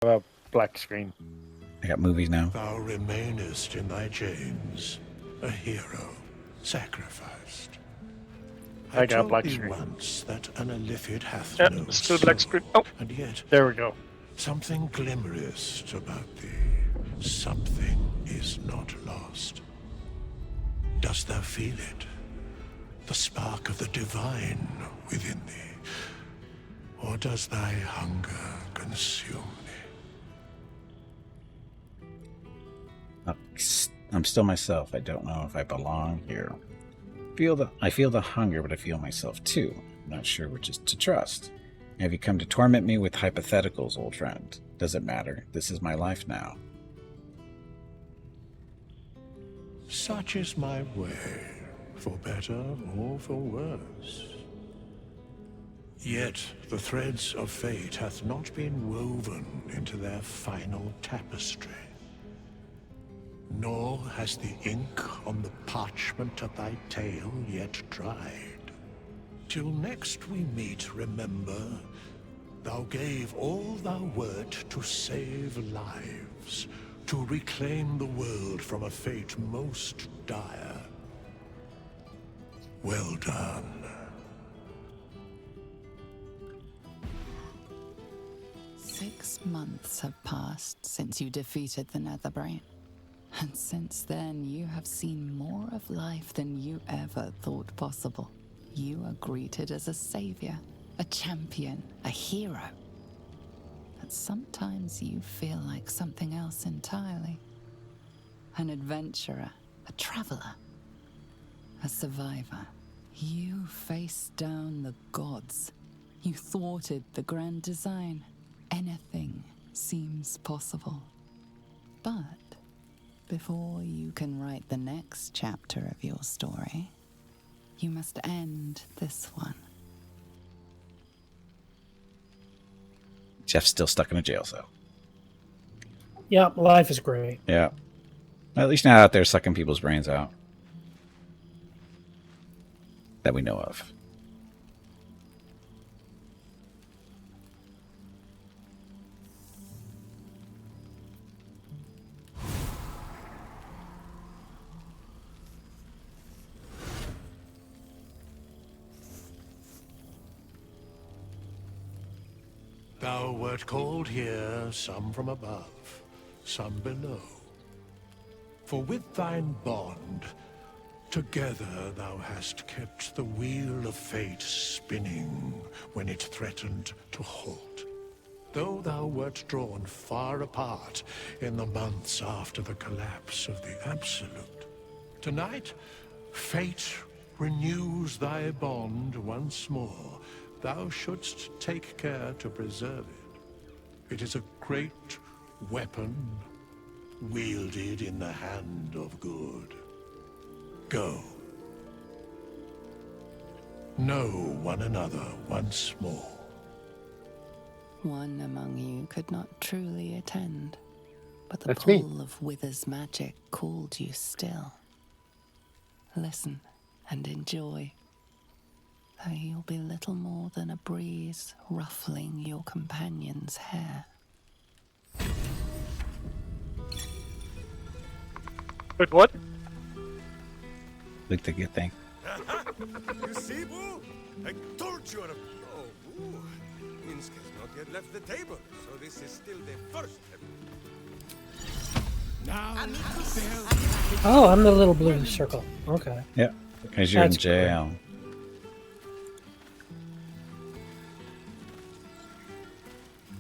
a black screen. I got movies now. Thou remainest in thy chains, a hero, sacrificed. I got told black thee screen. once that an illithid hath Yeah, no still soul, black screen. Oh, and yet there we go. something glimmerest about thee. Something is not lost. Dost thou feel it? The spark of the divine within thee? Or does thy hunger consume thee? I'm still myself. I don't know if I belong here. I feel the hunger, but I feel myself too. I'm not sure which is to trust. Have you come to torment me with hypotheticals, old friend? Doesn't matter. This is my life now. Such is my way, for better or for worse. Yet the threads of fate hath not been woven into their final tapestry. Nor has the ink on the parchment of thy tale yet dried. Till next we meet, remember, thou gave all thou wert to save lives, to reclaim the world from a fate most dire. Well done. Six months have passed since you defeated the Netherbrain. And since then, you have seen more of life than you ever thought possible. You are greeted as a savior, a champion, a hero. But sometimes you feel like something else entirely. An adventurer, a traveler, a survivor. You faced down the gods. You thwarted the grand design. Anything seems possible. But before you can write the next chapter of your story, you must end this one. Jeff's still stuck in a jail cell. Yeah, life is great. Yeah. At least not out there sucking people's brains out. That we know of. Thou wert called here, some from above, some below. For with thine bond, together thou hast kept the wheel of fate spinning when it threatened to halt. Though thou wert drawn far apart in the months after the collapse of the Absolute, tonight, fate renews thy bond once more. Thou shouldst take care to preserve it. It is a great weapon, wielded in the hand of good. Go. Know one another once more. One among you could not truly attend, but the That's me. pull of Wither's magic called you still. Listen and enjoy. Though you'll be little more than a breeze ruffling your companion's hair. Wait, what? Like the good thing. You see, Boo? I told you. Oh, Boo. Minsk has not yet left the table, so this is still the first step. Now, Oh, I'm the little blue circle. Okay. Yeah. Because you're That's in jail.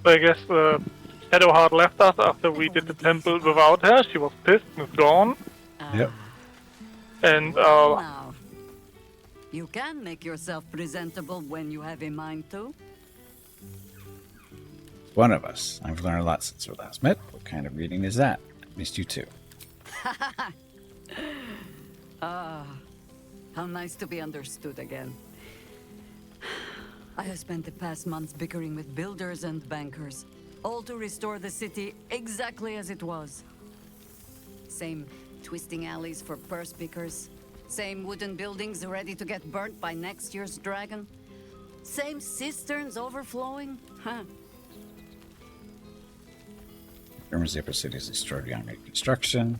I guess Shadowheart left us after we did the temple without her. She was pissed and is gone. Yep. And Now, you can make yourself presentable when you have a mind to. One of us. I've learned a lot since we last met. What kind of reading is that? Missed you too. How nice to be understood again. I have spent the past months bickering with builders and bankers, all to restore the city exactly as it was. Same twisting alleys for purse pickers, same wooden buildings ready to get burnt by next year's dragon, same cisterns overflowing, huh? Rumors the upper city is extraordinary under construction.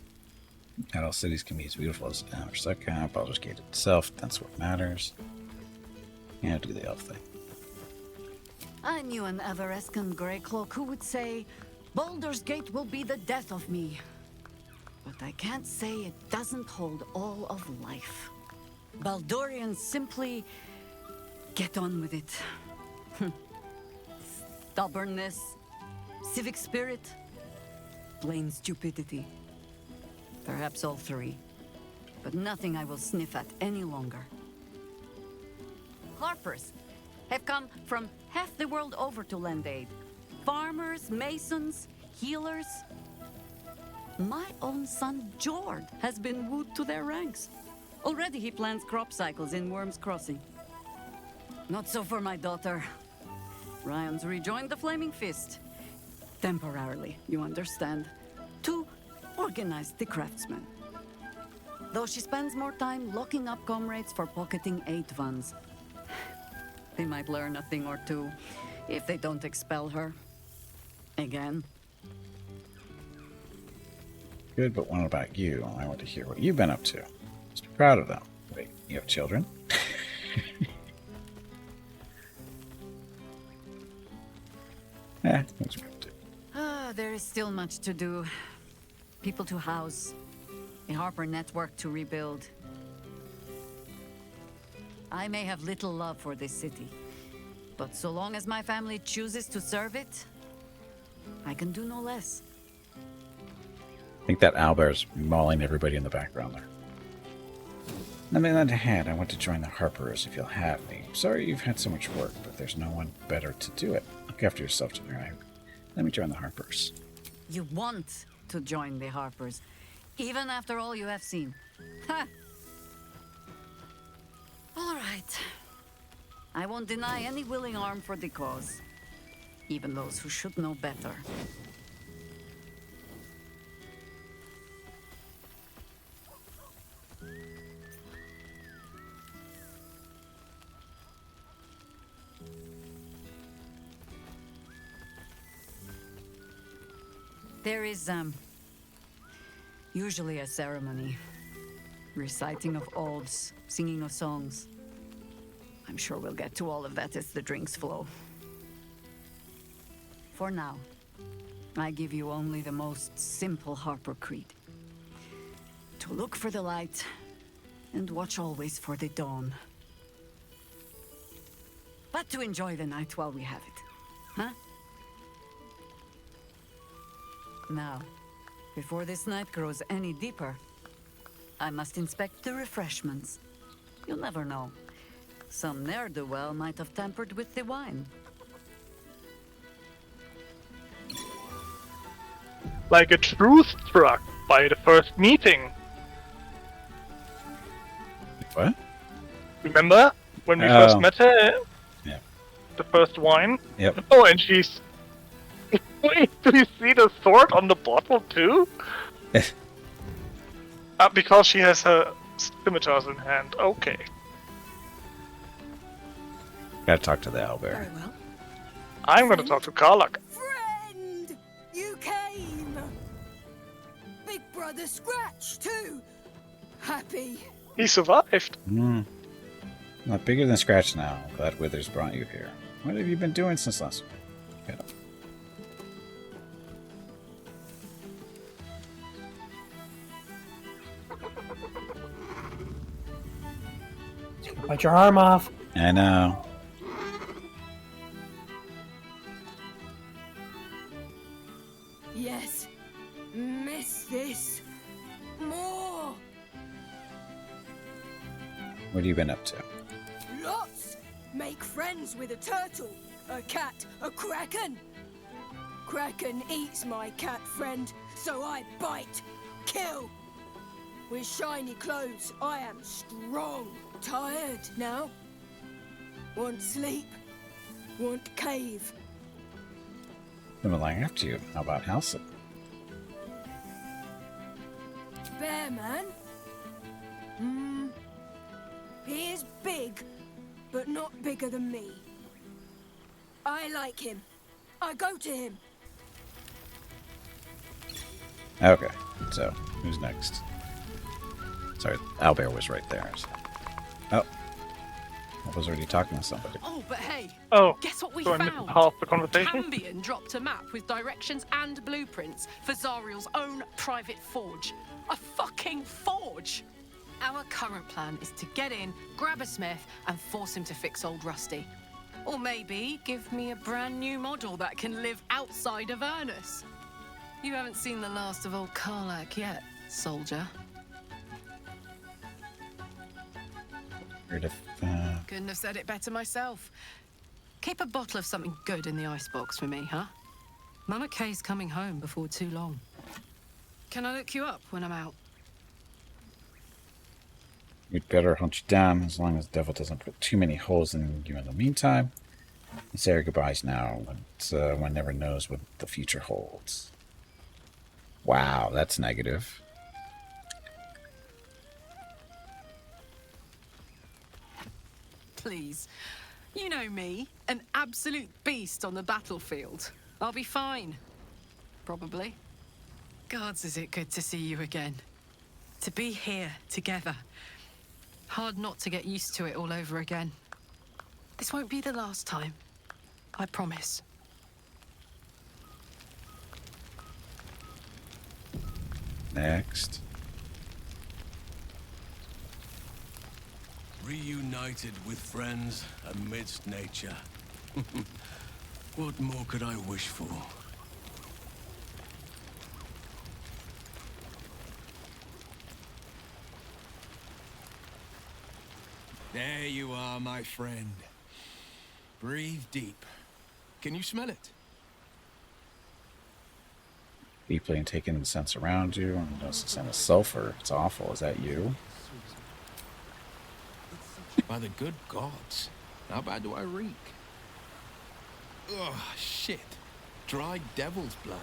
Not all cities can be as beautiful as Arsaka. Baldur's Gate itself, that's what matters. Yeah, do the elf thing. I knew an Everescan Greycloak who would say, Baldur's Gate will be the death of me. But I can't say it doesn't hold all of life. Baldurians simply get on with it. Stubbornness, civic spirit, plain stupidity. Perhaps all three. But nothing I will sniff at any longer. Harpers have come from half the world over to lend aid. Farmers, masons, healers. My own son, Jord, has been wooed to their ranks. Already he plans crop cycles in Worm's Crossing. Not so for my daughter. Ryan's rejoined the Flaming Fist. Temporarily, you understand. To organize the craftsmen. Though she spends more time locking up comrades for pocketing aid funds. They might learn a thing or two if they don't expel her. Again. Good, but what about you? I want to hear what you've been up to. Just be proud of them. Wait, you have children? Things are good too. There is still much to do. People to house. A Harper network to rebuild. I may have little love for this city, but so long as my family chooses to serve it, I can do no less. I think that owlbear's mauling everybody in the background there. Let me lend a hand. I want to join the Harpers if you'll have me. Sorry you've had so much work, but there's no one better to do it. Look after yourself tonight. Let me join the Harpers. You want to join the Harpers, even after all you have seen. Ha! All right. I won't deny any willing arm for the cause. Even those who should know better. There is, usually a ceremony. Reciting of oaths, singing of songs. I'm sure we'll get to all of that as the drinks flow. For now, I give you only the most simple Harper creed. To look for the light, and watch always for the dawn. But to enjoy the night while we have it, huh? Now, before this night grows any deeper, I must inspect the refreshments. You'll never know. Some ne'er-do-well might have tampered with the wine. Like a truth struck by the first meeting. What? Remember when we first met her? Yeah. The first wine? Yep. Oh, and she's... Wait, do you see the sword on the bottle too? Because she has her scimitars in hand. Okay. Gotta talk to the owlbear. Very well. I'm gonna talk to Karlak. Friend! You came! Big Brother Scratch, too! Happy. He survived. Not bigger than Scratch now. Glad Withers brought you here. What have you been doing since last week? Bite your arm off. I know. Yes. Miss this. More. What have you been up to? Lots. Make friends with a turtle, a cat, a kraken. Kraken eats my cat friend, so I bite, kill. With shiny clothes, I am strong. Tired now. Want sleep. Want cave. I've been lying after you. How about Halson? Bear man? He is big, but not bigger than me. I like him. I go to him. Okay, so who's next? Sorry, Owlbear was right there. So. Oh, I was already talking to somebody. Oh, but hey, Oh, guess what we so I missed found? half the conversation. Cambion dropped a map with directions and blueprints for Zariel's own private forge. A fucking forge! Our current plan is to get in, grab a smith, and force him to fix old Rusty. Or maybe give me a brand new model that can live outside of Ernest. You haven't seen the last of old Karlak yet, soldier. Weird if, Couldn't have said it better myself. Keep a bottle of something good in the icebox for me, huh? Mama Kay's coming home before too long. Can I look you up when I'm out? We'd better hunt you down as long as the devil doesn't put too many holes in you in the meantime. Let's say our goodbyes now, but one never knows what the future holds. Wow, that's negative. Please. You know me, an absolute beast on the battlefield. I'll be fine. Probably. Gods, is it good to see you again. To be here, together. Hard not to get used to it all over again. This won't be the last time. I promise. Next. Reunited with friends amidst nature. What more could I wish for? There you are, my friend. Breathe deep. Can you smell it? Deeply and take in the sense around you, and notice the scent of sulfur. It's awful. Is that you? By the good gods. How bad do I reek? Ugh, shit. Dried devil's blood.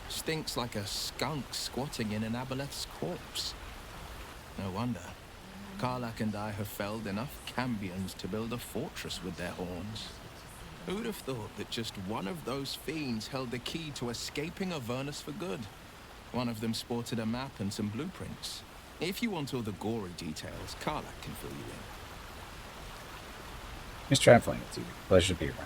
Stinks like a skunk squatting in an aboleth's corpse. No wonder. Karlak and I have felled enough cambions to build a fortress with their horns. Who'd have thought that just one of those fiends held the key to escaping Avernus for good? One of them sported a map and some blueprints. If you want all the gory details, Karlak can fill you in. Nice traveling with you. Pleasure to be around.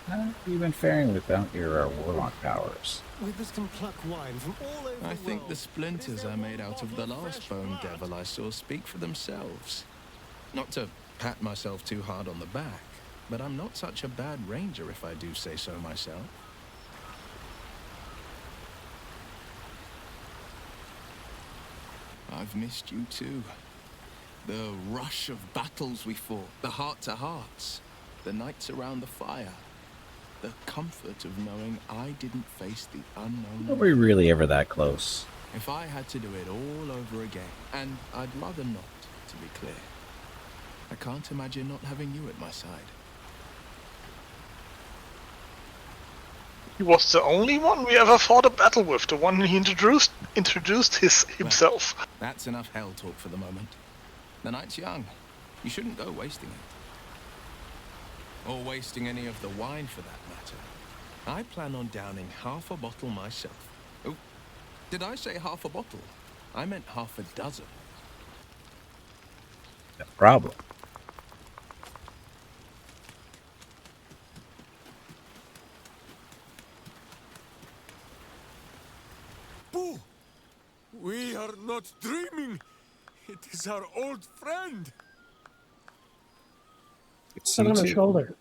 How have you been faring without your warlock powers? Whippers pluck wine from all over I the think world. the splinters I made out of the last bone devil I saw speak for themselves. Not to pat myself too hard on the back, but I'm not such a bad ranger if I do say so myself. I've missed you too. The rush of battles we fought, the heart-to-hearts, the nights around the fire, the comfort of knowing I didn't face the unknown. Are we really ever that close? If I had to do it all over again, and I'd rather not, to be clear, I can't imagine not having you at my side. He was the only one we ever fought a battle with, the one he introduced himself. Well, that's enough hell talk for the moment. The night's young. You shouldn't go wasting it. Or wasting any of the wine for that matter. I plan on downing half a bottle myself. Oh, did I say half a bottle? I meant half a dozen. No problem. Boo! We are not dreaming. It is our old friend. Good to see Sit you on the too. shoulder.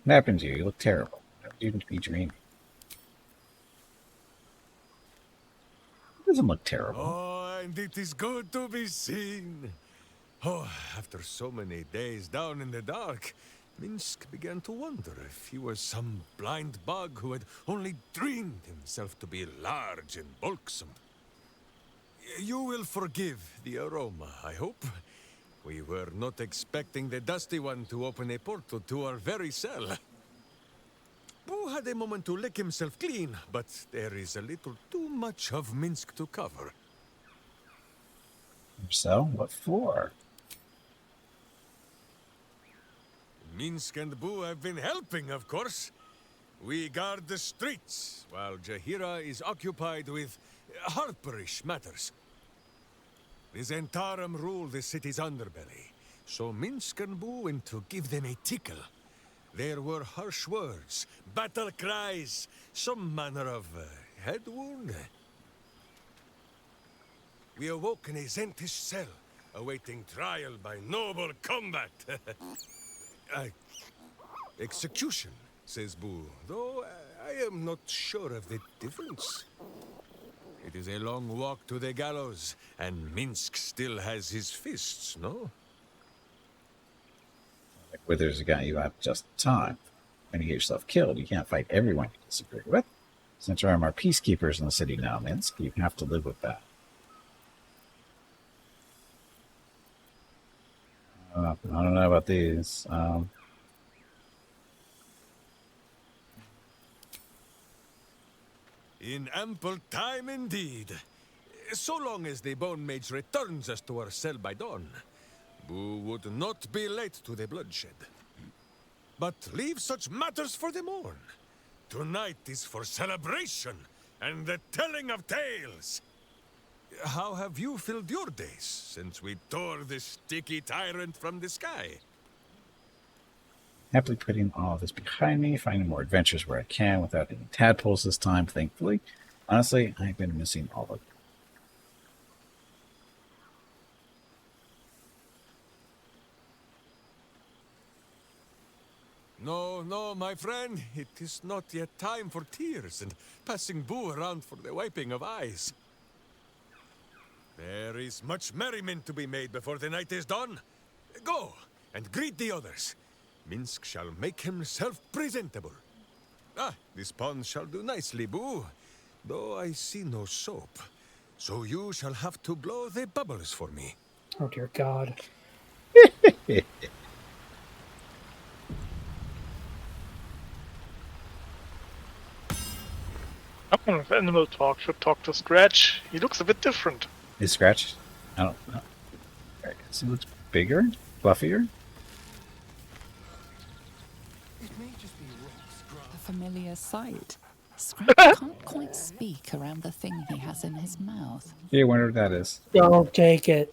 What happened to you? You look terrible. You don't be dreaming. It doesn't look terrible. Oh, and it is good to be seen. Oh, after so many days down in the dark, Minsk began to wonder if he was some blind bug who had only dreamed himself to be large and bulksome. You will forgive the aroma, I hope. We were not expecting the Dusty One to open a portal to our very cell. Boo had a moment to lick himself clean, but there is a little too much of Minsk to cover. So, what for? Minsk and Boo have been helping, of course. We guard the streets, while Jaheira is occupied with harperish matters. The Zentarum rule the city's underbelly, so Minsk and Boo went to give them a tickle. There were harsh words, battle cries, some manner of head wound. We awoke in a Zentish cell, awaiting trial by noble combat. Execution, says Boo, though I am not sure of the difference. It is a long walk to the gallows, and Minsk still has his fists, no? Like Withers got you out just in time. When you get yourself killed, you can't fight everyone you disagree with. Since there are peacekeepers in the city now, Minsk, you have to live with that. I don't know about these. In ample time indeed. So long as the Bone Mage returns us to our cell by dawn, Boo would not be late to the bloodshed. But leave such matters for the morn. Tonight is for celebration and the telling of tales. How have you filled your days since we tore this sticky tyrant from the sky? Happily putting all of this behind me, finding more adventures where I can without any tadpoles this time, thankfully. Honestly, I've been missing all of it. No, no, my friend. It is not yet time for tears and passing Boo around for the wiping of eyes. There is much merriment to be made before the night is done. Go, and greet the others. Minsk shall make himself presentable. Ah, this pond shall do nicely, Boo. Though I see no soap. So you shall have to blow the bubbles for me. Oh, dear God. Someone with animal talk should talk to Scratch. He looks a bit different. Is Scratch? I don't know. I guess he looks bigger, fluffier. A familiar sight. Scratch can't quite speak around the thing he has in his mouth. Yeah, I wonder what that is. Don't take it.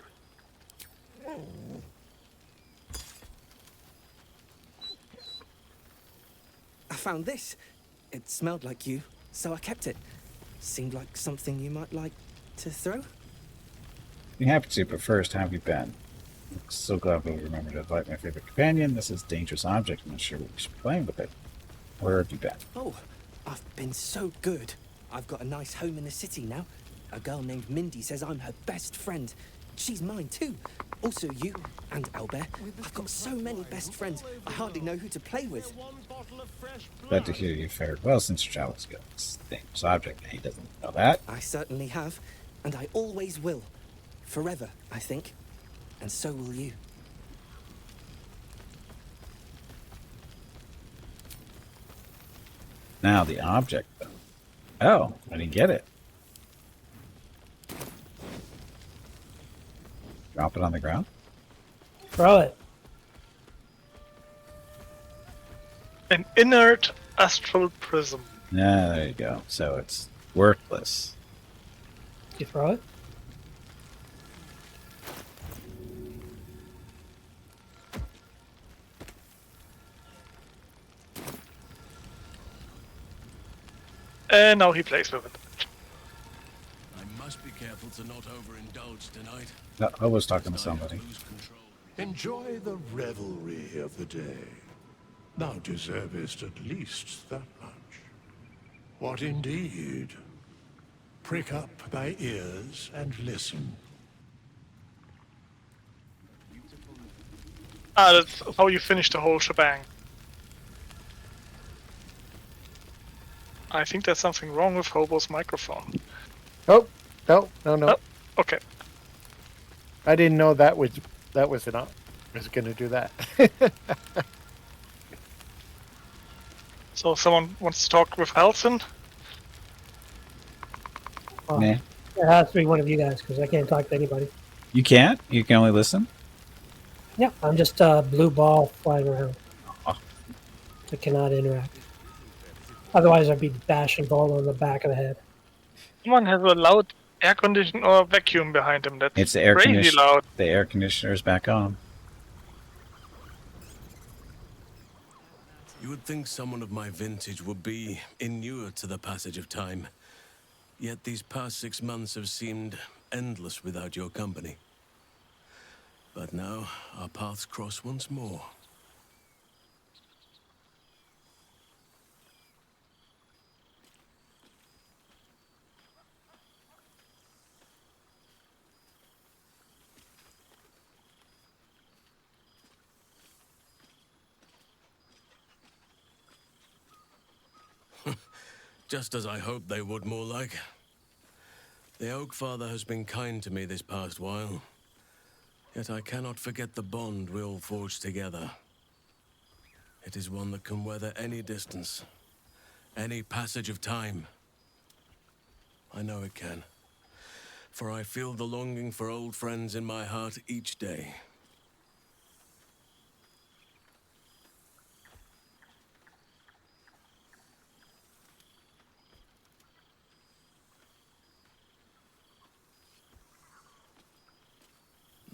I found this. It smelled like you, so I kept it. Seemed like something you might like to throw. Be happy to, but first, how have you been? I'm so glad we remembered to invite my favorite companion. This is a dangerous object. I'm not sure we should be playing with it. Where have you been? Oh, I've been so good. I've got a nice home in the city now. A girl named Mindy says I'm her best friend. She's mine too. Also you and Albert. I've got so many best friends, I hardly know who to play with. Glad to hear you fared well since your travels go. It's a dangerous object, and he doesn't know that. I certainly have, and I always will. Forever, I think. And so will you. Now the object, though. Oh, I didn't get it. Drop it on the ground? Throw it. An inert astral prism. Yeah, there you go. So it's worthless. You throw it? And now he plays with it. I must be careful to not overindulge tonight. No, I was talking to somebody. Enjoy the revelry of the day. Thou deservest at least that much. What indeed? Prick up thy ears and listen. Ah, that's how you finish the whole shebang. I think there's something wrong with Hobo's microphone. Oh, no. Oh, okay. I didn't know that was enough. I was going to do that. So someone wants to talk with Halson? Nah. It has to be one of you guys because I can't talk to anybody. You can't? You can only listen? Yeah, I'm just a blue ball flying around. Oh. I cannot interact. Otherwise, I'd be bashing Baldur on the back of the head. Someone has a loud air condition or vacuum behind him. That's It's the air crazy conditioner. loud. The air conditioner's back on. You would think someone of my vintage would be inured to the passage of time. Yet these past 6 months have seemed endless without your company. But now, our paths cross once more. Just as I hoped they would, more like. The Oak Father has been kind to me this past while. Yet I cannot forget the bond we all forged together. It is one that can weather any distance, any passage of time. I know it can, for I feel the longing for old friends in my heart each day.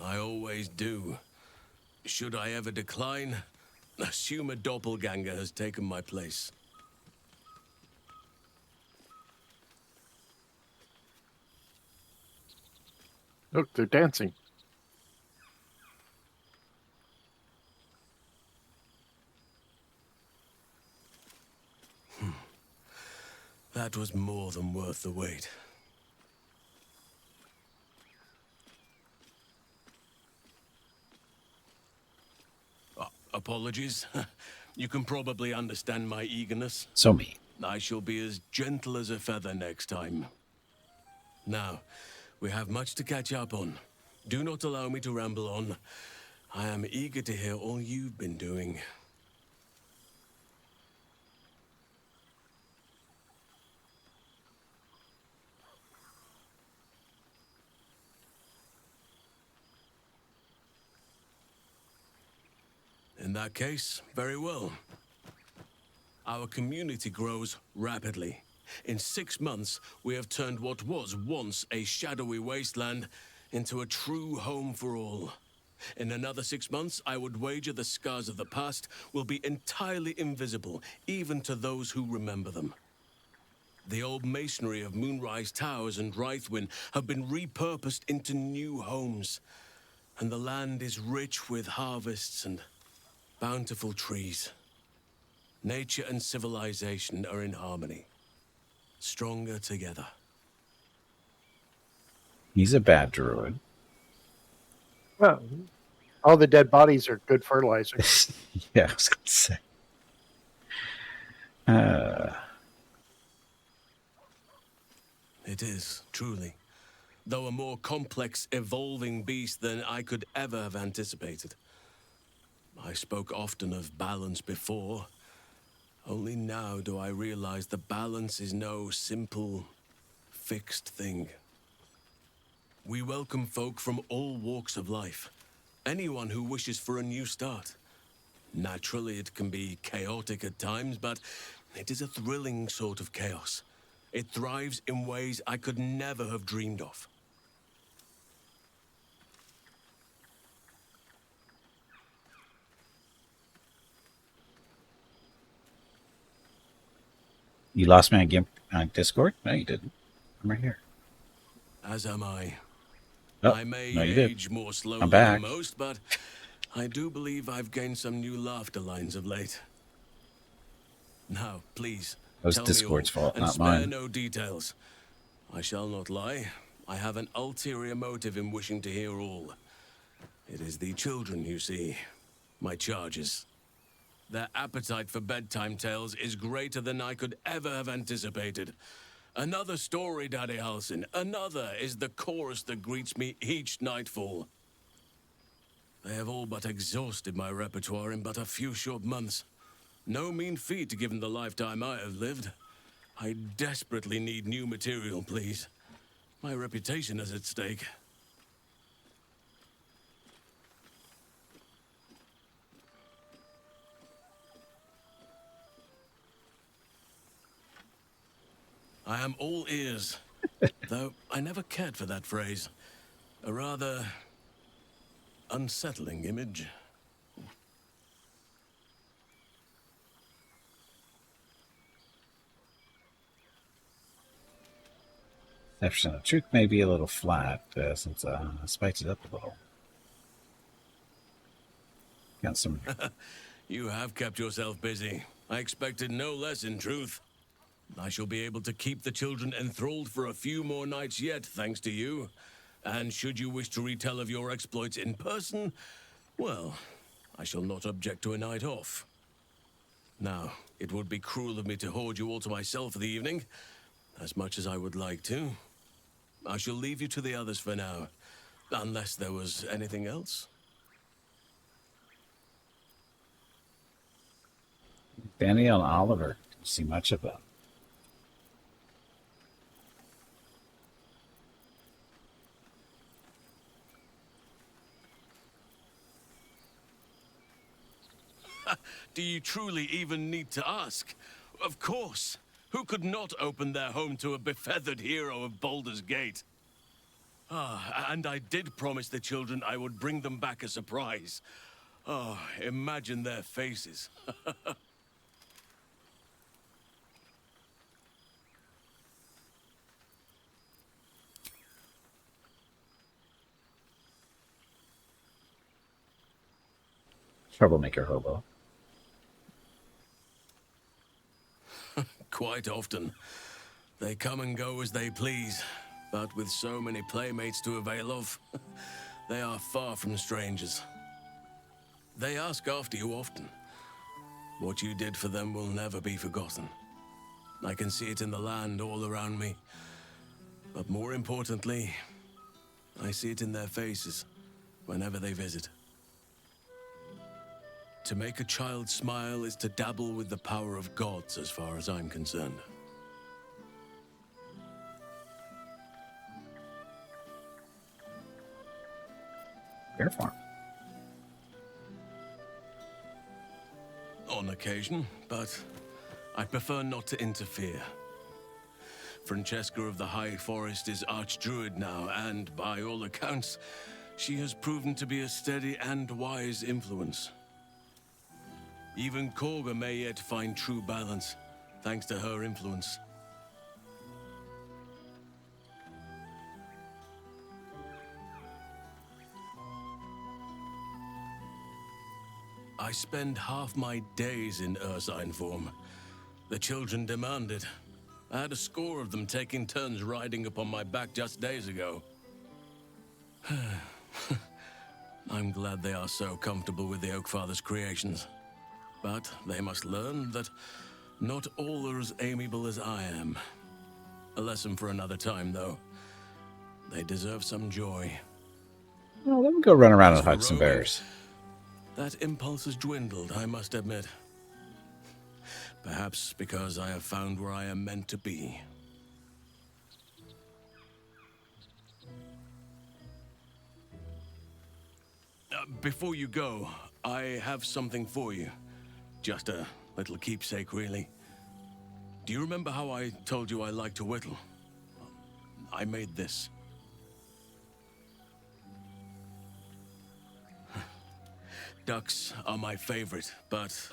I always do. Should I ever decline, assume a doppelganger has taken my place. Look, they're dancing. That was more than worth the wait. Apologies. You can probably understand my eagerness. So me. I shall be as gentle as a feather next time. Now, we have much to catch up on. Do not allow me to ramble on. I am eager to hear all you've been doing. In that case, very well. Our community grows rapidly. In 6 months, we have turned what was once a shadowy wasteland into a true home for all. In another 6 months, I would wager the scars of the past will be entirely invisible, even to those who remember them. The old masonry of Moonrise Towers and Rythwin have been repurposed into new homes, and the land is rich with harvests and bountiful trees. Nature and civilization are in harmony, stronger together. He's a bad druid. Well, all the dead bodies are good fertilizer. Yeah, I was going to say. It is, truly. Though a more complex, evolving beast than I could ever have anticipated. I spoke often of balance before. Only now do I realize the balance is no simple, fixed thing. We welcome folk from all walks of life. Anyone who wishes for a new start. Naturally, it can be chaotic at times, but it is a thrilling sort of chaos. It thrives in ways I could never have dreamed of. You lost me on Discord? No, you didn't. I'm right here. As am I. Oh, I may no, you did. age more slowly I'm back. than most, but I do believe I've gained some new laughter lines of late. Now, please, That was tell Discord's me all, fault, and not spare mine. no details. I shall not lie. I have an ulterior motive in wishing to hear all. It is the children, you see. My charges. Their appetite for bedtime tales is greater than I could ever have anticipated. Another story, Daddy Halsin. Another is the chorus that greets me each nightfall. They have all but exhausted my repertoire in but a few short months. No mean feat given the lifetime I have lived. I desperately need new material, please. My reputation is at stake. I am all ears. Though I never cared for that phrase. A rather unsettling image. Perception of truth may be a little flat, since I spiked it up a little. Got some. You have kept yourself busy. I expected no less, in truth. I shall be able to keep the children enthralled for a few more nights yet, thanks to you. And should you wish to retell of your exploits in person, well, I shall not object to a night off. Now, it would be cruel of me to hoard you all to myself for the evening, as much as I would like to. I shall leave you to the others for now, unless there was anything else. Danielle and Oliver. Didn't see much of them. Do you truly even need to ask? Of course. Who could not open their home to a befeathered hero of Baldur's Gate? Ah, and I did promise the children I would bring them back a surprise. Oh, imagine their faces. Troublemaker hobo. Quite often. They come and go as they please, but with so many playmates to avail of, they are far from strangers. They ask after you often. What you did for them will never be forgotten. I can see it in the land all around me. But more importantly, I see it in their faces whenever they visit. To make a child smile is to dabble with the power of gods, as far as I'm concerned. Bear farm. On occasion, but I prefer not to interfere. Francesca of the High Forest is Archdruid now, and by all accounts, she has proven to be a steady and wise influence. Even Korga may yet find true balance, thanks to her influence. I spend half my days in Ursine form. The children demanded. I had a score of them taking turns riding upon my back just days ago. I'm glad they are so comfortable with the Oakfather's creations. But they must learn that not all are as amiable as I am. A lesson for another time, though. They deserve some joy. Well, let me go run around and hug some bears. That impulse has dwindled, I must admit. Perhaps because I have found where I am meant to be. Before you go, I have something for you. Just a little keepsake, really. Do you remember how I told you I like to whittle? I made this. Ducks are my favorite, but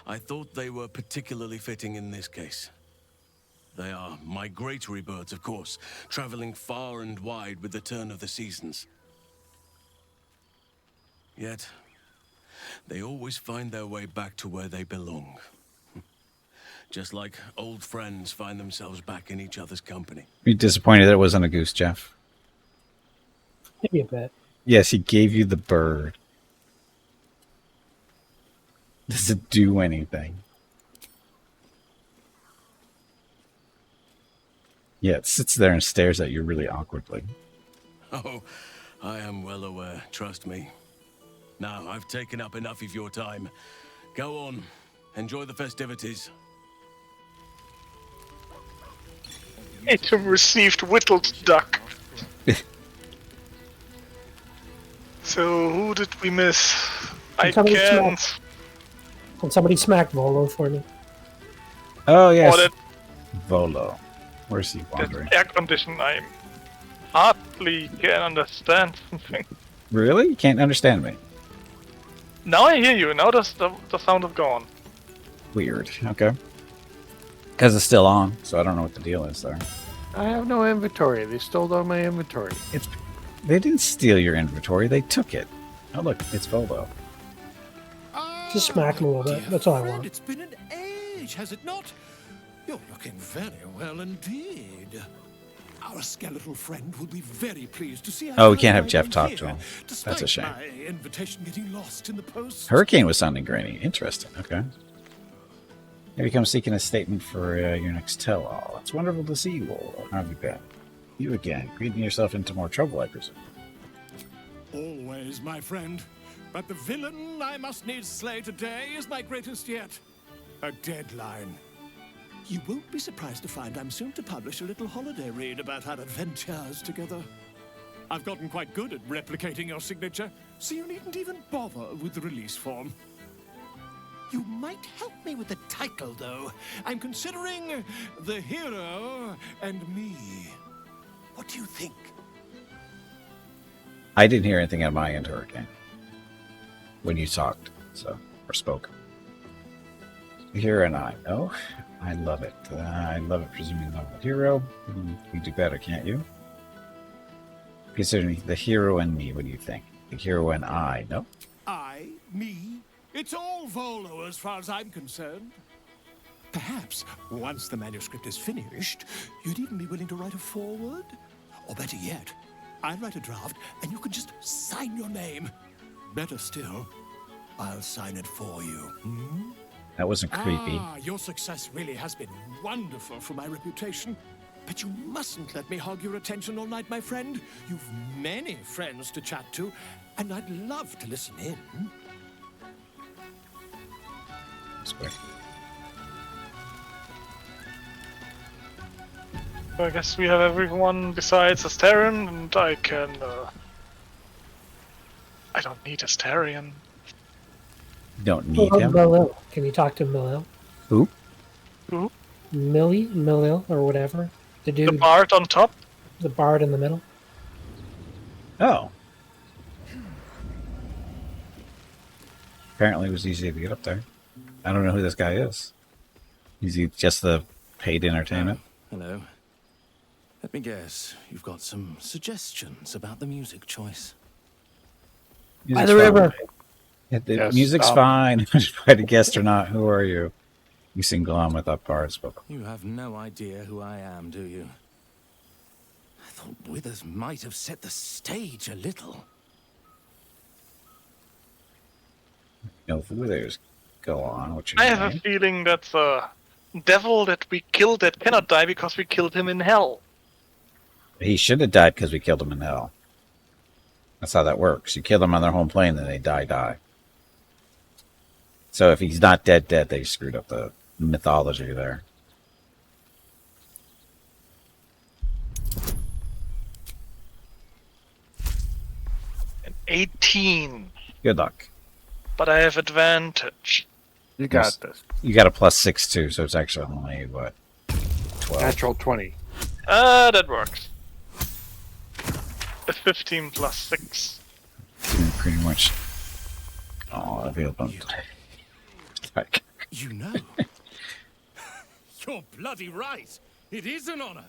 I thought they were particularly fitting in this case. They are migratory birds, of course, traveling far and wide with the turn of the seasons. Yet, they always find their way back to where they belong. Just like old friends find themselves back in each other's company. Are you disappointed that it wasn't a goose, Jeff? Maybe a bit. Yes, he gave you the bird. Does it do anything? Yeah, it sits there and stares at you really awkwardly. Oh, I am well aware, trust me. Now, I've taken up enough of your time. Go on, enjoy the festivities. Item received whittled duck. So, who did we miss? Can somebody smack Volo for me? Oh, yes. Volo. Where's he That wandering? air condition, I hardly can understand something. Really? You can't understand me? Now I hear you. Now the sound is gone. Weird. Okay. Because it's still on, so I don't know what the deal is there. I have no inventory. They stole all my inventory. They didn't steal your inventory. They took it. Oh, look. It's Volvo. Just smack him a little bit. Dear That's all I friend, want. It's been an age, has it not? You're looking very well indeed. Our skeletal friend will be very pleased to see. Oh, we can't have Jeff talk to him. That's a shame. My invitation getting lost in the post. Hurricane was sounding grainy. Interesting. Okay. Have you come seeking a statement for your next tell-all? It's wonderful to see you all. How have you been? You again. Reading yourself into more trouble, I presume. Always, my friend. But the villain I must needs slay today is my greatest yet. A deadline. You won't be surprised to find I'm soon to publish a little holiday read about our adventures together. I've gotten quite good at replicating your signature, so you needn't even bother with the release form. You might help me with the title, though. I'm considering The Hero and Me. What do you think? I didn't hear anything on my end, Hurricane. When you talked, or spoke. Here and I. Oh, I love it. I love it, presuming love the hero. You do better, can't you? Considering the hero and me, what do you think? The hero and I, no? I, me, it's all Volo as far as I'm concerned. Perhaps, once the manuscript is finished, you'd even be willing to write a foreword? Or better yet, I'll write a draft and you can just sign your name. Better still, I'll sign it for you. Hmm? That wasn't creepy. Your success really has been wonderful for my reputation. But you mustn't let me hog your attention all night, my friend. You've many friends to chat to, and I'd love to listen in. That's great. I guess we have everyone besides Astarion, and I can. I don't need Astarion. You don't need him? Milil. Can you talk to Milil? Who? Who? Milil, or whatever. The dude. The bard on top? The bard in the middle. Oh. Apparently it was easy to get up there. I don't know who this guy is. Is he just the paid entertainment? Hello. Let me guess, you've got some suggestions about the music choice. By the river. The Yes, music's fine. If I had guessed or not, who are you? You single on with that parts, but You have no idea who I am, do you? I thought Withers might have set the stage a little. no Withers. Go on. What's your I name? have a feeling that the devil that we killed that cannot die because we killed him in hell. He should have died because we killed him in hell. That's how that works. You kill them on their home plane, then they die. So if he's not dead, they screwed up the mythology there. An 18. Good luck. But I have advantage. You got this. You got a +6 too, so it's actually only what? 12. Natural 20. That works. A 15 plus 6. Pretty much. Oh, available. You know. You're bloody right. It is an honor.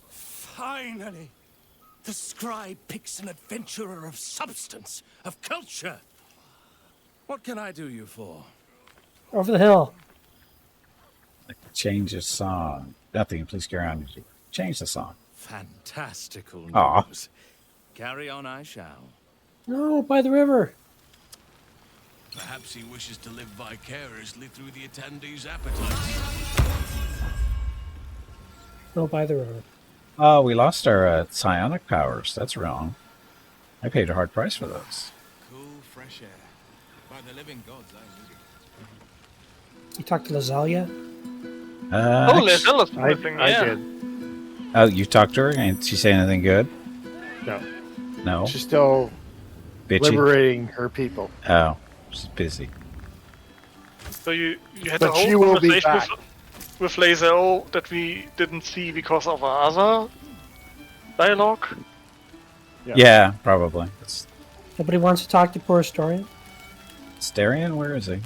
Finally. The scribe picks an adventurer of substance, of culture. What can I do you for? Over the hill. Change the song. Nothing. Please carry on. Change the song. Fantastical news. Aw. Carry on I shall. No, by the river. Perhaps he wishes to live vicariously through the attendees' appetites. No, by the river. Oh, we lost our psionic powers. That's wrong. I paid a hard price for those. Cool, fresh air. By the living gods, I need it. You talked to Lazalia? Oh, Lazella's missing, I yeah. did. Oh, you talked to her? And she say anything good? No. No? She's still Bitchy? liberating her people. Oh, she's busy. So you had But a whole she will be conversation back. with... with Lae'zel that we didn't see because of our other dialogue. Yeah, probably. It's Nobody wants to talk to poor historian? Starion? Where is he?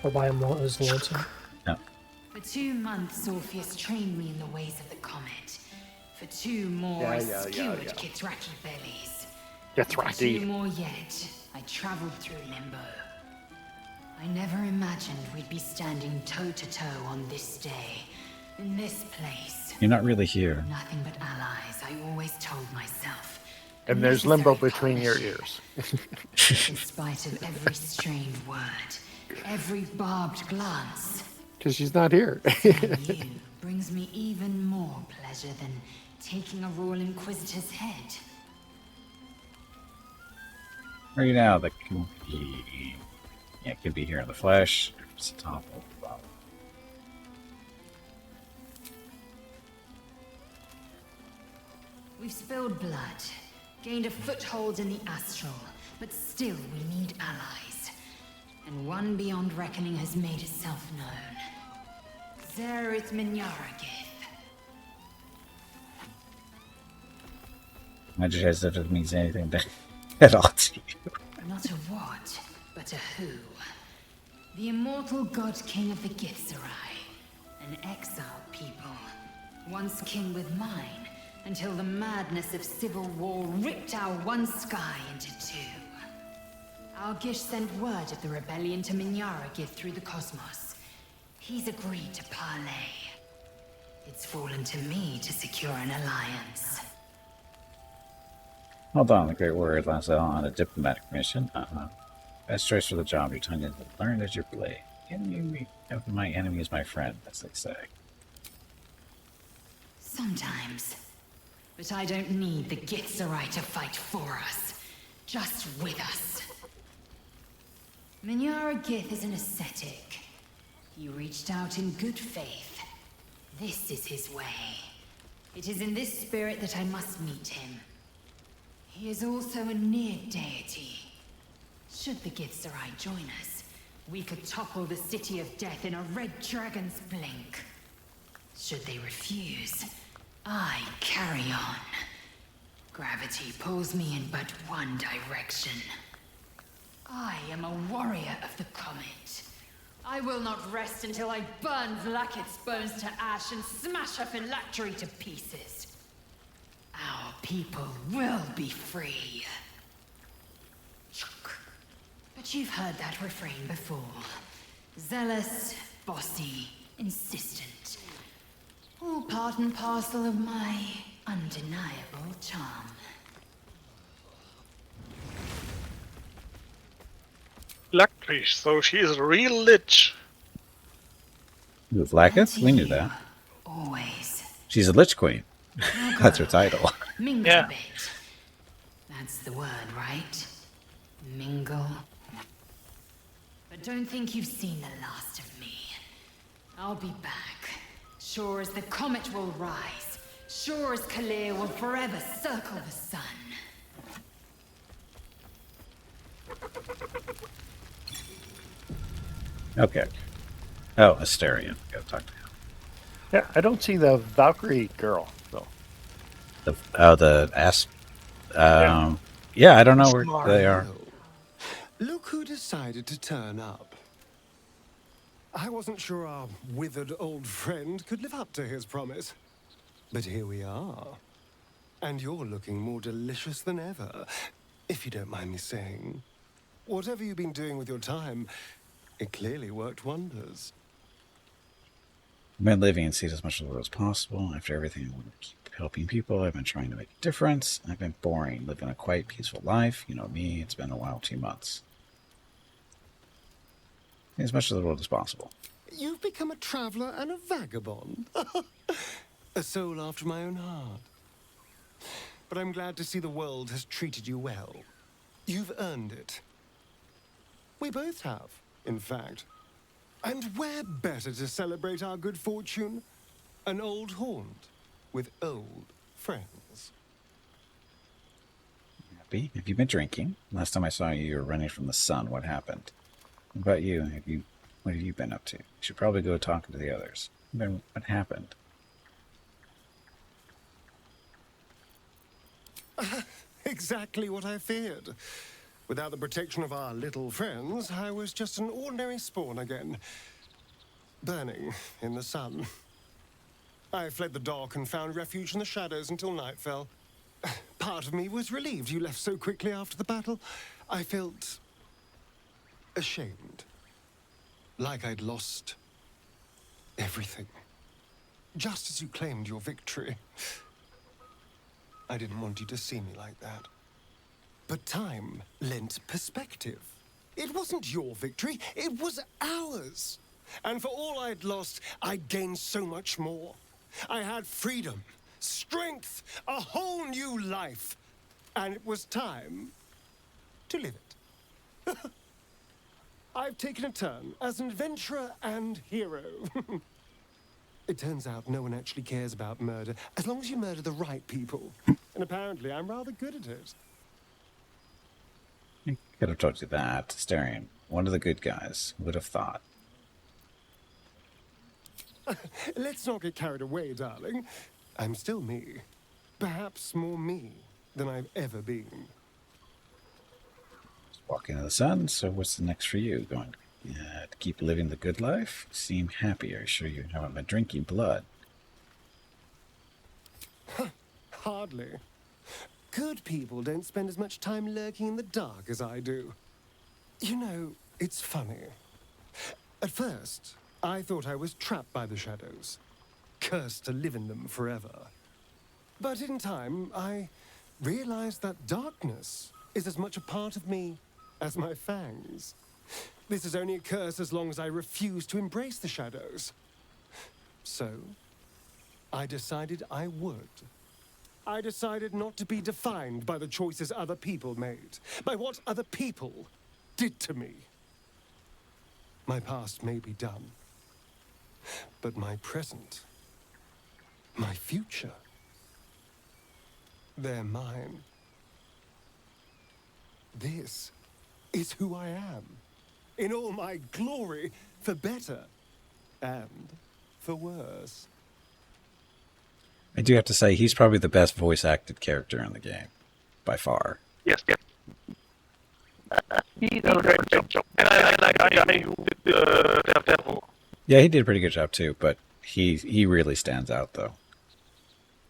Or by him was lonesome? No. For 2 months, Orpheus trained me in the ways of the comet. For 2 more, I Yeah. skewered Kithraki bellies. Kithraki. For 2 more yet, I traveled through Limbo. I never imagined we'd be standing toe-to-toe on this day, in this place. You're not really here. Nothing but allies, I always told myself. And there's limbo between your ears. In spite of every strained word, every barbed glance, Because she's not here. seeing you brings me even more pleasure than taking a Royal Inquisitor's head. Where are you now? That can be... Yeah, it could be here in the flesh. It's the top of the bottom. We've spilled blood, gained a foothold in the astral, but still we need allies. And one beyond reckoning has made itself known. Zerith Minyaragith. Imagine as if it means anything at all to you. Not a what, but a who. The immortal god king of the Githzerai. An exiled people. Once king with mine, until the madness of civil war ripped our one sky into 2. Our Gish sent word of the rebellion to Minyaragith through the cosmos. He's agreed to parley. It's fallen to me to secure an alliance. Hold on, the great warrior Lae'zel on a diplomatic mission. Best choice for the job. Your tongue is learned as your blade. My enemy is my friend, as they say. Sometimes. But I don't need the Githzerai to fight for us. Just with us. Minyaragith is an ascetic. He reached out in good faith. This is his way. It is in this spirit that I must meet him. He is also a near deity. Should the Githzerai join us, we could topple the City of Death in a red dragon's blink. Should they refuse, I carry on. Gravity pulls me in but one direction. I am a warrior of the comet. I will not rest until I burn Vlaakith's bones to ash and smash her phylactery to pieces. Our people will be free. But you've heard that refrain before. Zealous, bossy, insistent. All part and parcel of my undeniable charm. Luckily, so she is a real lich. With Vlaakith? We knew that. Always. She's a Lich Queen. That's her title. Mingle a bit. That's the word, right? Mingle. But don't think you've seen the last of me. I'll be back. Sure as the comet will rise. Sure as Kalir will forever circle the sun. Okay. Oh, Asterion. Gotta talk to him. Yeah, I don't see the Valkyrie girl, though. The Asp. Yeah, I don't know where they are. Look who decided to turn up. I wasn't sure our withered old friend could live up to his promise. But here we are. And you're looking more delicious than ever, if you don't mind me saying. Whatever you've been doing with your time, it clearly worked wonders. I've been living in Seed as much as possible. After everything, I want to keep helping people. I've been trying to make a difference. I've been boring, living a quiet, peaceful life. You know me, it's been a while, 2 months. As much of the world as possible. You've become a traveler and a vagabond. A soul after my own heart. But I'm glad to see the world has treated you well. You've earned it. We both have, in fact. And where better to celebrate our good fortune? An old haunt with old friends. Happy? Have you been drinking? Last time I saw you, you were running from the sun. What happened? What about you? What have you been up to? You should probably go talking to the others. What happened? Exactly what I feared. Without the protection of our little friends, I was just an ordinary spawn again. Burning in the sun. I fled the dock and found refuge in the shadows until night fell. Part of me was relieved you left so quickly after the battle. I felt ashamed. Like I'd lost everything. Just as you claimed your victory. I didn't want you to see me like that. But time lent perspective. It wasn't your victory, it was ours. And for all I'd lost, I'd gained so much more. I had freedom, strength, a whole new life. And it was time to live it. I've taken a turn as an adventurer and hero. It turns out no one actually cares about murder, as long as you murder the right people. And apparently I'm rather good at it. I could have told you that. Starion, one of the good guys. Would have thought. Let's not get carried away, darling. I'm still me. Perhaps more me than I've ever been. Walking in the sun, so what's the next for you? Going to keep living the good life? You seem happy. Are you sure you haven't been drinking blood? Hardly. Good people don't spend as much time lurking in the dark as I do. You know, it's funny. At first, I thought I was trapped by the shadows, cursed to live in them forever. But in time, I realized that darkness is as much a part of me as my fangs. This is only a curse as long as I refuse to embrace the shadows. So, I decided I would. I decided not to be defined by the choices other people made, by what other people did to me. My past may be done, but my present, my future, they're mine. This is who I am, in all my glory, for better and for worse. I do have to say, he's probably the best voice-acted character in the game, by far. Yes. He did a great job. And I like the guy who did the Devil. Yeah, he did a pretty good job too, but he really stands out, though.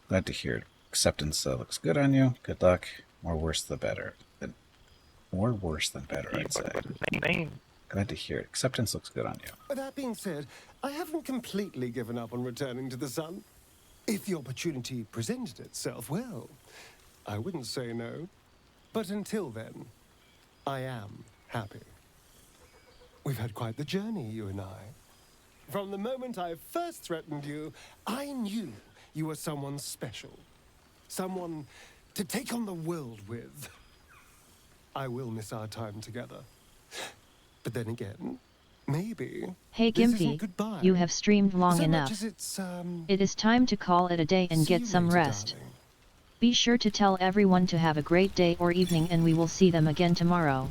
Glad to hear it. Acceptance looks good on you. Good luck. More worse than better. More worse than better, I'd say. Glad to hear it. Acceptance looks good on you. That being said, I haven't completely given up on returning to the sun. If the opportunity presented itself, well, I wouldn't say no. But until then, I am happy. We've had quite the journey, you and I. From the moment I first threatened you, I knew you were someone special. Someone to take on the world with. I will miss our time together. But then again, maybe Hey this isn't Gimpy, goodbye. you have streamed long So much enough. as it's, It is time to call it a day and see get you some later, rest. darling. Be sure to tell everyone to have a great day or evening and we will see them again tomorrow.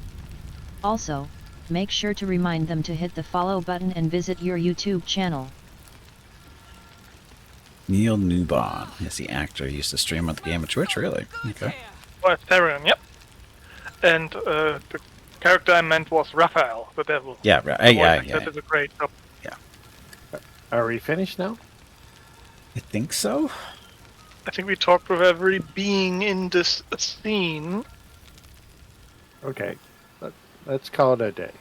Also, make sure to remind them to hit the follow button and visit your YouTube channel. Neil Newbon is the actor who used to stream on the game of Twitch, really? Okay. Oh, Therion, yep. And the character I meant was Raphael, the devil. Yeah, yeah. That is a great job. Yeah. Are we finished now? I think so. I think we talked with every being in this scene. Okay. Let's call it a day.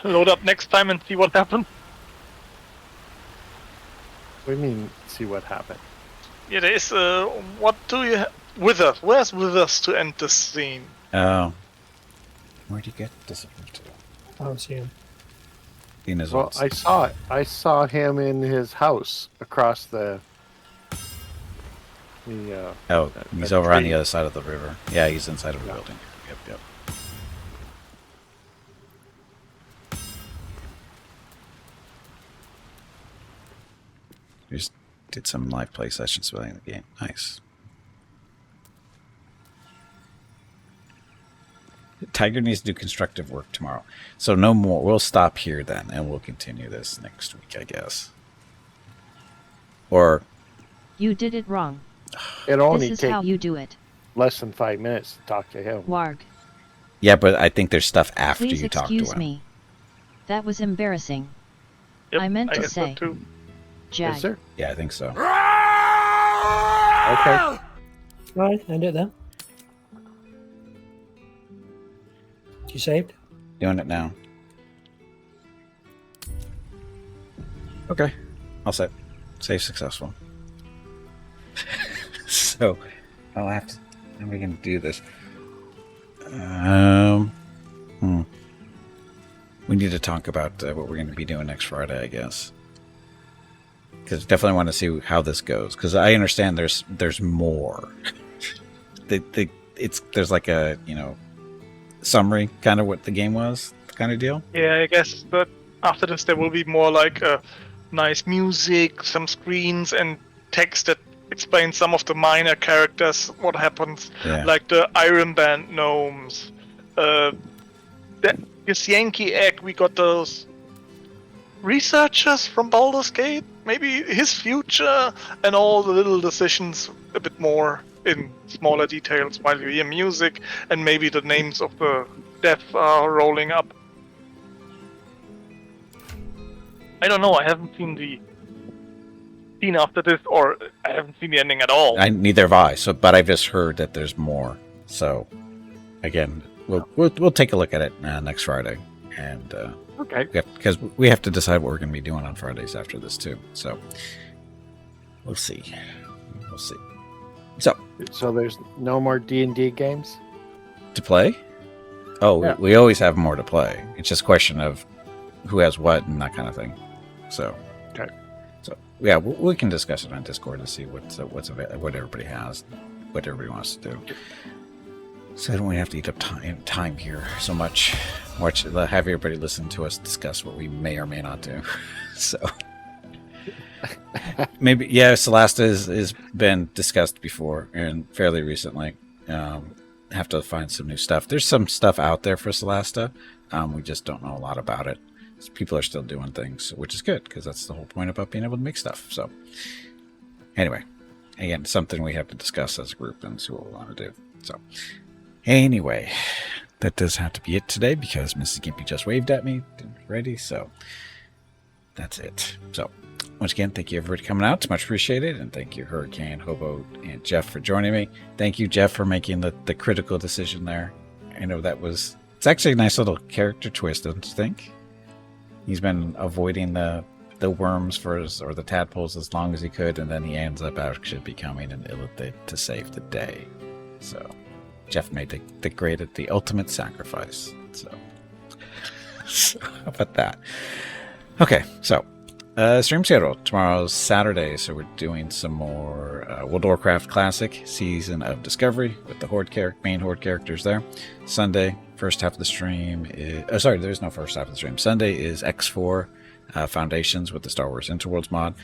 Load up next time and see what happens. What do you mean, see what happened? Yeah, there is, what do you Withers. Where's Withers to end this scene? Oh. Where'd you get disappeared to? I don't see him. In his Well, old I saw him in his house across the Oh, he's over on the other side of the river. Yeah, he's inside of a building. Yep. We just did some live play sessions playing the game. Nice. Tiger needs to do constructive work tomorrow. So no more. We'll stop here then, and we'll continue this next week, I guess. Or You did it wrong. It only This is takes how you do it. less than 5 minutes to talk to him. Warg. yeah, but I think there's stuff after Please you talk to excuse him. me. That was embarrassing. Yep, I meant to guess so say. too. Jag. Yes, sir. Yeah, I think so. Okay. Right, end it then. You saved? Doing it now. Okay. All set. Save successful. So, I'll have to... How are we going to do this? We need to talk about what we're going to be doing next Friday, I guess. Because definitely want to see how this goes. Because I understand there's more. There's like a, summary, kind of what the game was, kind of deal. Yeah, I guess that after this there will be more like nice music, some screens, and text that explains some of the minor characters, what happens, like the Iron Band gnomes. This Yankee egg, we got those researchers from Baldur's Gate, maybe his future, and all the little decisions a bit more in smaller details while you hear music, and maybe the names of the deaths are rolling up. I don't know, I haven't seen the scene after this, or I haven't seen the ending at all. Neither have I, but I've just heard that there's more. So, again, we'll take a look at it next Friday. And okay, because we have to decide what we're going to be doing on Fridays after this too. So we'll see. So there's no more D&D games to play. Oh, yeah. we always have more to play. It's just a question of who has what and that kind of thing. So okay. So yeah, we can discuss it on Discord to see what everybody has, what everybody wants to do. So I don't want to have to eat up time here so much. Have everybody listen to us discuss what we may or may not do. So maybe, Celasta has been discussed before and fairly recently. Have to find some new stuff. There's some stuff out there for Celasta. We just don't know a lot about it. People are still doing things, which is good because that's the whole point about being able to make stuff. So anyway, again, something we have to discuss as a group and see what we want to do. So anyway, that does have to be it today because Mrs. Gimpy just waved at me. Ready? So that's it. So once again, thank you everybody for coming out. It's much appreciated. And thank you, Hurricane, Hobo, and Jeff for joining me. Thank you, Jeff, for making the critical decision there. I know it's actually a nice little character twist, don't you think? He's been avoiding the worms or the tadpoles as long as he could, and then he ends up actually becoming an illithid to save the day. So Jeff made the ultimate sacrifice. So how about that? Okay, so stream schedule. Tomorrow's Saturday, so we're doing some more World of Warcraft Classic Season of Discovery with the main Horde characters there. Sunday, first half of the stream is... there is no first half of the stream. Sunday is X4 Foundations with the Star Wars Interworlds mod.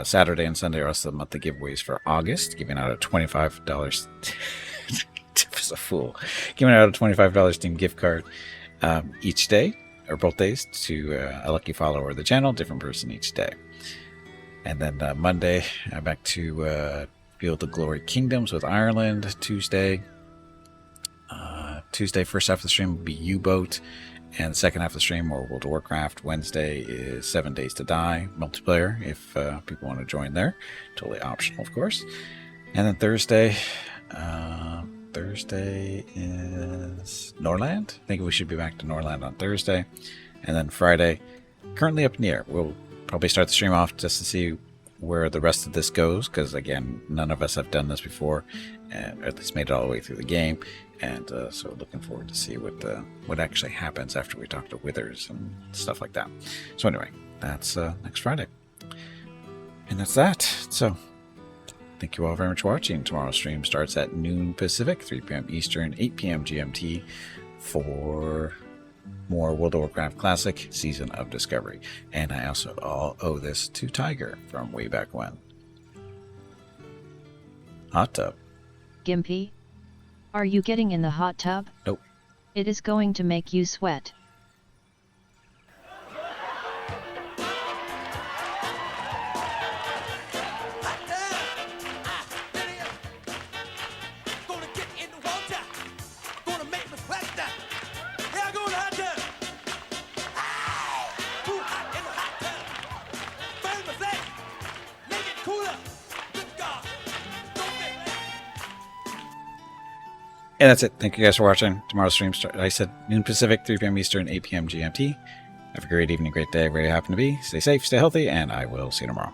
Saturday and Sunday are also the monthly giveaways for August, giving out a $25... Jeff is a fool. Giving out a $25 Steam gift card each day, or both days, to a lucky follower of the channel, different person each day. And then Monday, back to Field of Glory Kingdoms with Ireland. Tuesday, first half of the stream will be U-Boat, and the second half of the stream, more World of Warcraft. Wednesday is 7 Days to Die multiplayer, if people want to join there. Totally optional, of course. And then Thursday is Norland. I think we should be back to Norland on Thursday. And then Friday, currently up in the air. We'll probably start the stream off just to see where the rest of this goes, because again, none of us have done this before, and or at least made it all the way through the game. And so looking forward to see what actually happens after we talk to Withers and stuff like that. So anyway, that's next Friday. And that's that. So thank you all very much for watching. Tomorrow's stream starts at noon Pacific, 3 p.m. Eastern, 8 p.m. GMT for more World of Warcraft Classic Season of Discovery. And I also owe this to Tiger from way back when. Hot tub. Gimpy? Are you getting in the hot tub? Nope. It is going to make you sweat. And that's it. Thank you guys for watching. Tomorrow's stream starts, I said, noon Pacific, 3 p.m. Eastern, 8 p.m. GMT. Have a great evening, great day, wherever you happen to be. Stay safe, stay healthy, and I will see you tomorrow.